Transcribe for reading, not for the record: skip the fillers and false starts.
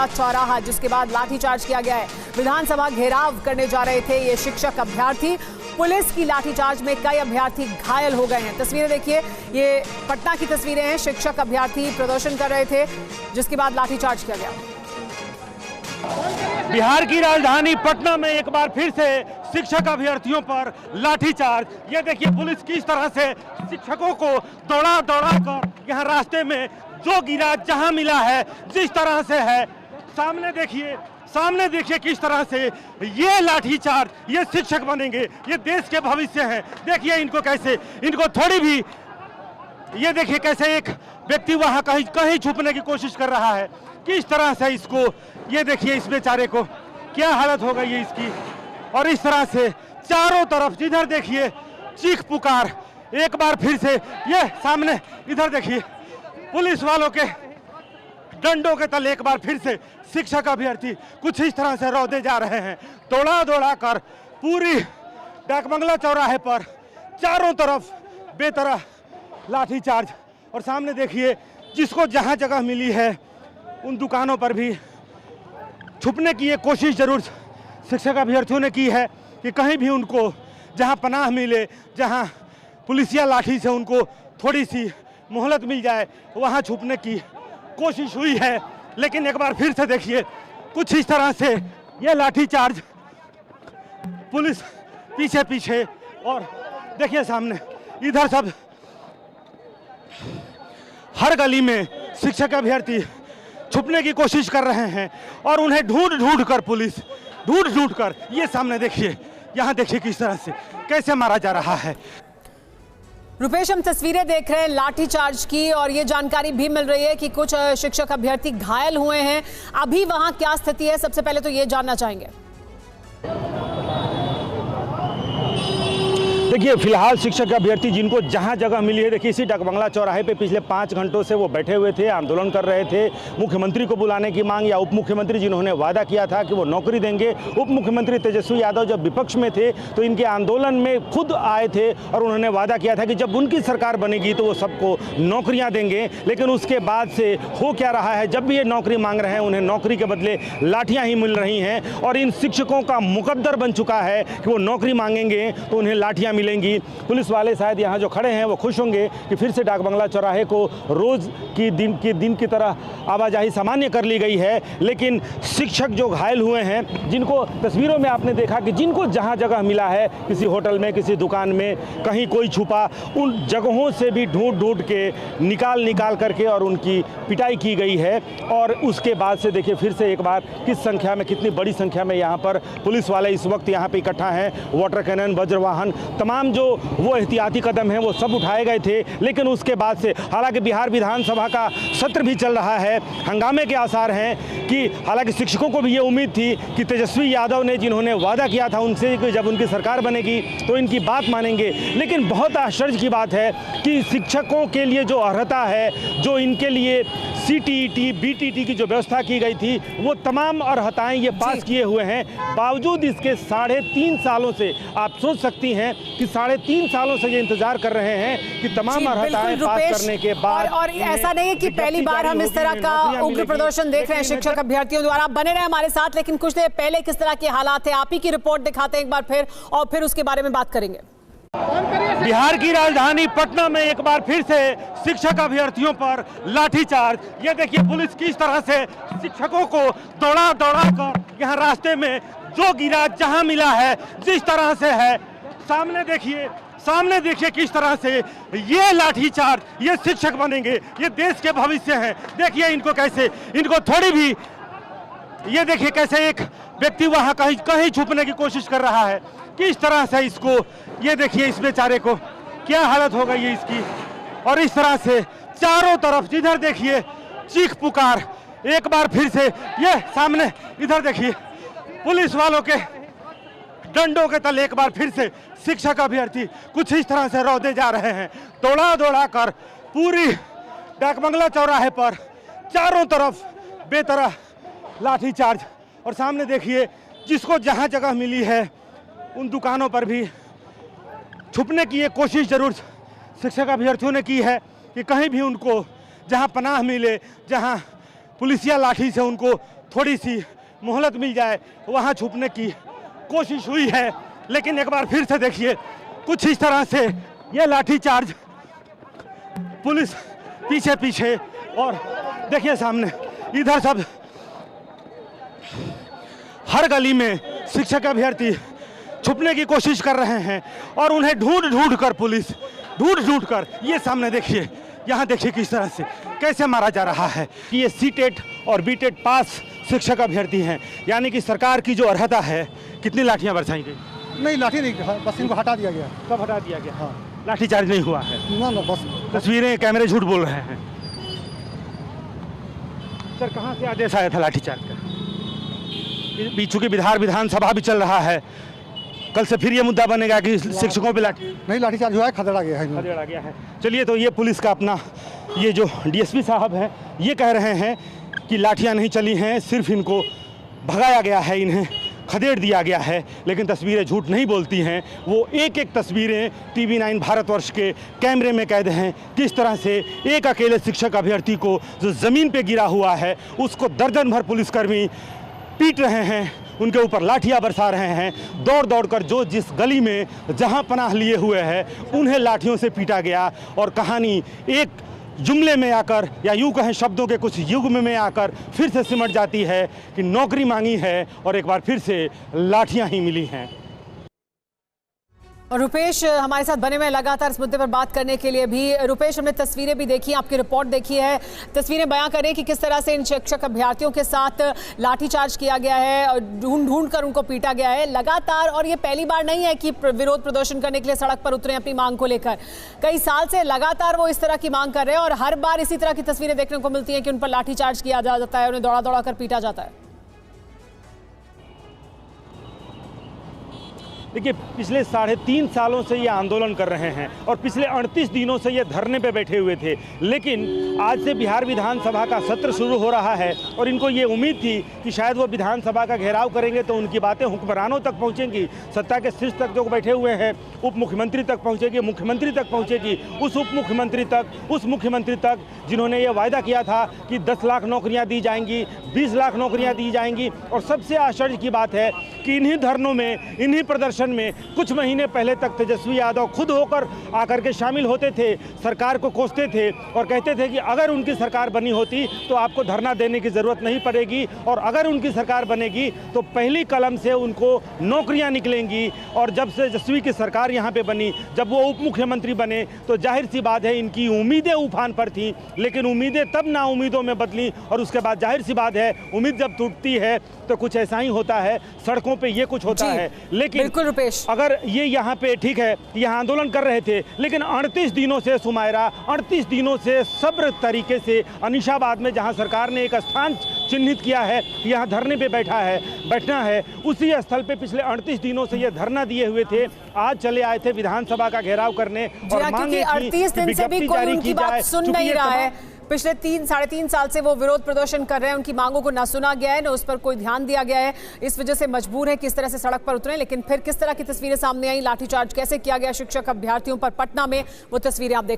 डाकबंगला चौराहा, जिसके बाद लाठीचार्ज किया गया है। विधानसभा घेराव करने जा रहे थे ये शिक्षक अभ्यर्थी। पुलिस की लाठीचार्ज में कई अभ्यर्थी घायल हो गए हैं। तस्वीरें देखिए, ये पटना की तस्वीरें हैं। शिक्षक अभ्यर्थी प्रदर्शन कर रहे थे, जिसके बाद लाठीचार्ज किया गया। बिहार की राजधानी पटना में एक बार फिर से शिक्षक अभ्यर्थियों पर लाठीचार्ज। ये देखिए पुलिस किस तरह से शिक्षकों को दौड़ा कर यहाँ रास्ते में जो गिरा जहां मिला है जिस तरह से है। सामने देखिए किस तरह से ये लाठीचार्ज। ये शिक्षक बनेंगे, ये देश के भविष्य हैं। देखिए इनको कैसे, इनको थोड़ी भी, ये देखिए कैसे एक व्यक्ति वहां कहीं छुपने की कोशिश कर रहा है। किस तरह से इसको, ये देखिए इस बेचारे को क्या हालत हो गई है इसकी। और इस तरह से चारों तरफ जिधर देखिए चीख पुकार। एक बार फिर से ये सामने इधर देखिए पुलिस वालों के डंडों के तले एक बार फिर से शिक्षक अभ्यर्थी कुछ इस तरह से रौदे जा रहे हैं। दौड़ा कर पूरी डाकबंगला चौराहे पर चारों तरफ बेतरह लाठीचार्ज। और सामने देखिए जिसको जहां जगह मिली है उन दुकानों पर भी छुपने की ये कोशिश जरूर शिक्षक अभ्यर्थियों ने की है कि कहीं भी उनको जहां पनाह मिले, जहां पुलिसिया लाठी से उनको थोड़ी सी मोहलत मिल जाए, वहां छुपने की कोशिश हुई है। लेकिन एक बार फिर से देखिए कुछ इस तरह से ये लाठीचार्ज, पुलिस पीछे और देखिए सामने इधर सब हर गली में शिक्षक अभ्यर्थी छुपने की कोशिश कर रहे हैं और उन्हें ढूंढ कर पुलिस ढूंढ कर, ये सामने देखिए, यहाँ देखिए किस तरह से कैसे मारा जा रहा है। रुपेश, हम तस्वीरें देख रहे हैं लाठीचार्ज की और ये जानकारी भी मिल रही है कि कुछ शिक्षक अभ्यर्थी घायल हुए हैं। अभी वहां क्या स्थिति है, सबसे पहले तो ये जानना चाहेंगे। देखिए फिलहाल शिक्षक अभ्यर्थी जिनको जहां जगह मिली है, देखिए इसी डाकबंगला चौराहे पे पिछले 5 घंटों से वो बैठे हुए थे, आंदोलन कर रहे थे। मुख्यमंत्री को बुलाने की मांग, या उप मुख्यमंत्री जिन्होंने वादा किया था कि वो नौकरी देंगे। उप मुख्यमंत्री तेजस्वी यादव जब विपक्ष में थे तो इनके आंदोलन में खुद आए थे और उन्होंने वादा किया था कि जब उनकी सरकार बनेगी तो वो सबको नौकरियाँ देंगे। लेकिन उसके बाद से हो क्या रहा है, जब भी ये नौकरी मांग रहे हैं उन्हें नौकरी के बदले लाठियाँ ही मिल रही हैं। और इन शिक्षकों का मुकद्दर बन चुका है कि वो नौकरी मांगेंगे तो उन्हें लाठियाँ मिलेंगी। पुलिस वाले शायद यहाँ जो खड़े हैं वो खुश होंगे कि फिर से डाकबंगला चौराहे को रोज की दिन की तरह आवाजाही सामान्य कर ली गई है। लेकिन शिक्षक जो घायल हुए हैं, जिनको तस्वीरों में आपने देखा कि जिनको जहाँ जगह मिला है, किसी होटल में, किसी दुकान में, कहीं कोई छुपा, उन जगहों से भी ढूंढ के निकाल करके और उनकी पिटाई की गई है। और उसके बाद से देखिए फिर से एक बार किस संख्या में, कितनी बड़ी संख्या में यहाँ पर पुलिस वाले इस वक्त यहाँ पे इकट्ठा हैं। वाटर कैनन, वज्रवाहन, तमाम जो वो एहतियाती कदम हैं वो सब उठाए गए थे। लेकिन उसके बाद से, हालांकि बिहार विधानसभा का सत्र भी चल रहा है, हंगामे के आसार हैं कि हालांकि शिक्षकों को भी ये उम्मीद थी कि तेजस्वी यादव ने जिन्होंने वादा किया था उनसे कि जब उनकी सरकार बनेगी तो इनकी बात मानेंगे। लेकिन बहुत आश्चर्य की बात है कि शिक्षकों के लिए जो अर्हता है, जो इनके लिए CTET, BTT की जो व्यवस्था की गई थी, वो तमाम अर्हताएं ये पास किए हुए हैं। बावजूद इसके 3.5 सालों से, आप सोच सकती हैं कि 3.5 सालों से ये इंतजार कर रहे हैं कि तमाम अर्हताएं पास करने के बाद। और ऐसा नहीं है कि पहली बार हम इस तरह का उग्र प्रदर्शन देख रहे हैं शिक्षक अभ्यर्थियों द्वारा। बने रहे हमारे साथ, लेकिन कुछ देर पहले किस तरह के हालात है, आप ही की रिपोर्ट दिखाते हैं एक बार फिर, और फिर उसके बारे में बात करेंगे। बिहार की राजधानी पटना में एक बार फिर से शिक्षक अभ्यर्थियों पर लाठीचार्ज। ये देखिए पुलिस किस तरह से शिक्षकों को दौड़ा कर यहाँ रास्ते में जो गिरा जहां मिला है जिस तरह से है। सामने देखिए किस तरह से ये लाठीचार्ज। ये शिक्षक बनेंगे, ये देश के भविष्य हैं। देखिए इनको कैसे, इनको थोड़ी भी, ये देखिए कैसे एक व्यक्ति वहां कहीं छुपने की कोशिश कर रहा है। किस तरह से इसको, ये देखिए इस बेचारे को क्या हालत हो गई है इसकी। और इस तरह से चारों तरफ जिधर देखिए चीख पुकार। एक बार फिर से ये सामने इधर देखिए पुलिस वालों के डंडों के तले एक बार फिर से शिक्षक अभ्यर्थी कुछ इस तरह से रौदे जा रहे हैं। दौड़ा कर पूरी डाकबंगला चौराहे पर चारों तरफ बेतरह लाठीचार्ज। और सामने देखिए जिसको जहां जगह मिली है उन दुकानों पर भी छुपने की ये कोशिश जरूर शिक्षक अभ्यर्थियों ने की है कि कहीं भी उनको जहां पनाह मिले, जहां पुलिसिया लाठी से उनको थोड़ी सी मोहलत मिल जाए, वहाँ छुपने की कोशिश हुई है। लेकिन एक बार फिर से देखिए, कुछ इस तरह से ये लाठीचार्ज, पुलिस पीछे पीछे, और देखिए सामने इधर सब हर गली में शिक्षक अभ्यर्थी छुपने की कोशिश कर रहे हैं और उन्हें ढूंढ ढूंढ कर पुलिस ढूंढ कर, ये सामने देखिए, यहाँ देखिए किस तरह से कैसे मारा जा रहा है कि ये C-टेट और B-टेट पास शिक्षक अभ्यर्थी हैं। यानी कि सरकार की जो अर्हता है, कितनी लाठियाँ बरसाई गई? नहीं, लाठी नहीं, बस इनको हटा दिया गया। कब हटा दिया गया? हाँ, लाठीचार्ज नहीं हुआ है। ना बस तस्वीरें, कैमरे झूठ बोल रहे हैं। सर, कहाँ से आदेश आया था लाठीचार्ज का? चूंकि विधानसभा भी चल रहा है, कल से फिर ये मुद्दा बनेगा कि शिक्षकों पे नहीं, लाठीचार्ज हुआ है, खदेड़ा गया है। खदेड़ा गया है। चलिए, तो ये पुलिस का अपना, ये जो DSP साहब हैं, ये कह रहे हैं कि लाठियाँ नहीं चली हैं, सिर्फ इनको भगाया गया है, इन्हें खदेड़ दिया गया है। लेकिन तस्वीरें झूठ नहीं बोलती हैं। वो एक एक तस्वीरें TV9 भारतवर्ष के कैमरे में कैद हैं। किस तरह से एक अकेले शिक्षक अभ्यर्थी को जो ज़मीन पे गिरा हुआ है, उसको दर्जन भर पुलिसकर्मी पीट रहे हैं, उनके ऊपर लाठियां बरसा रहे हैं। दौड़ दौड़ कर जो जिस गली में जहां पनाह लिए हुए हैं, उन्हें लाठियों से पीटा गया। और कहानी एक जुमले में आकर, या यूँ कहें शब्दों के कुछ युग्म में आकर फिर से सिमट जाती है कि नौकरी मांगी है और एक बार फिर से लाठियां ही मिली हैं। और रुपेश हमारे साथ बने हुए लगातार इस मुद्दे पर बात करने के लिए भी। रुपेश, हमने तस्वीरें भी देखी, आपकी रिपोर्ट देखी है, तस्वीरें बयां करें कि किस तरह से इन शिक्षक अभ्यर्थियों के साथ लाठीचार्ज किया गया है और ढूंढ कर उनको पीटा गया है लगातार। और ये पहली बार नहीं है कि विरोध प्रदर्शन करने के लिए सड़क पर उतरे अपनी मांग को लेकर। कई साल से लगातार वो इस तरह की मांग कर रहे हैं और हर बार इसी तरह की तस्वीरें देखने को मिलती हैं कि उन पर लाठीचार्ज किया जाता है, उन्हें दौड़ा दौड़ा कर पीटा जाता है। देखिए, पिछले 3.5 सालों से ये आंदोलन कर रहे हैं और पिछले 38 दिनों से ये धरने पे बैठे हुए थे। लेकिन आज से बिहार विधानसभा का सत्र शुरू हो रहा है और इनको ये उम्मीद थी कि शायद वो विधानसभा का घेराव करेंगे तो उनकी बातें हुक्मरानों तक पहुंचेंगी, सत्ता के शीर्ष तक जो बैठे हुए हैं, उप मुख्यमंत्री तक पहुंचेगी, मुख्यमंत्री तक पहुंचेगी, उस उप मुख्यमंत्री तक जिन्होंने ये वायदा किया था कि 10 लाख नौकरियाँ दी जाएंगी, 20 लाख नौकरियाँ दी जाएंगी। और सबसे आश्चर्य की बात है कि इन्हीं धरनों में, इन्हीं प्रदर्शन में कुछ महीने पहले तक तेजस्वी यादव खुद होकर आकर के शामिल होते थे, सरकार को कोसते थे और कहते थे कि अगर उनकी सरकार बनी होती तो आपको धरना देने की जरूरत नहीं पड़ेगी, और अगर उनकी सरकार बनेगी तो पहली कलम से उनको नौकरियां निकलेंगी। और जब से तेजस्वी की सरकार यहां पे बनी, जब वो उप मुख्यमंत्री बने, तो जाहिर सी बात है इनकी उम्मीदें उफान पर थी। लेकिन उम्मीदें तब ना उम्मीदों में बदली और उसके बाद जाहिर सी बात है उम्मीद जब टूटती है तो कुछ ऐसा ही होता है, सड़कों पे ये कुछ होता है। लेकिन अगर ये यहाँ पे ठीक है, यहाँ आंदोलन कर रहे थे, लेकिन 38 दिनों से सुमायरा, 38 दिनों से सब्र तरीके से अनिशाबाद में जहाँ सरकार ने एक स्थान चिन्हित किया है, यहाँ धरने पे बैठना है, उसी स्थल पे पिछले 38 दिनों से ये धरना दिए हुए थे। आज चले आए थे विधानसभा का घेराव करने और मांग 38 दिन से भी कोई उनकी बात सुन नहीं रहा है। पिछले 3-3.5 साल से वो विरोध प्रदर्शन कर रहे हैं, उनकी मांगों को ना सुना गया है, ना उस पर कोई ध्यान दिया गया है। इस वजह से मजबूर है किस तरह से सड़क पर उतरे। लेकिन फिर किस तरह की तस्वीरें सामने आई, लाठीचार्ज कैसे किया गया शिक्षक अभ्यर्थियों पर पटना में, वो तस्वीरें आप देख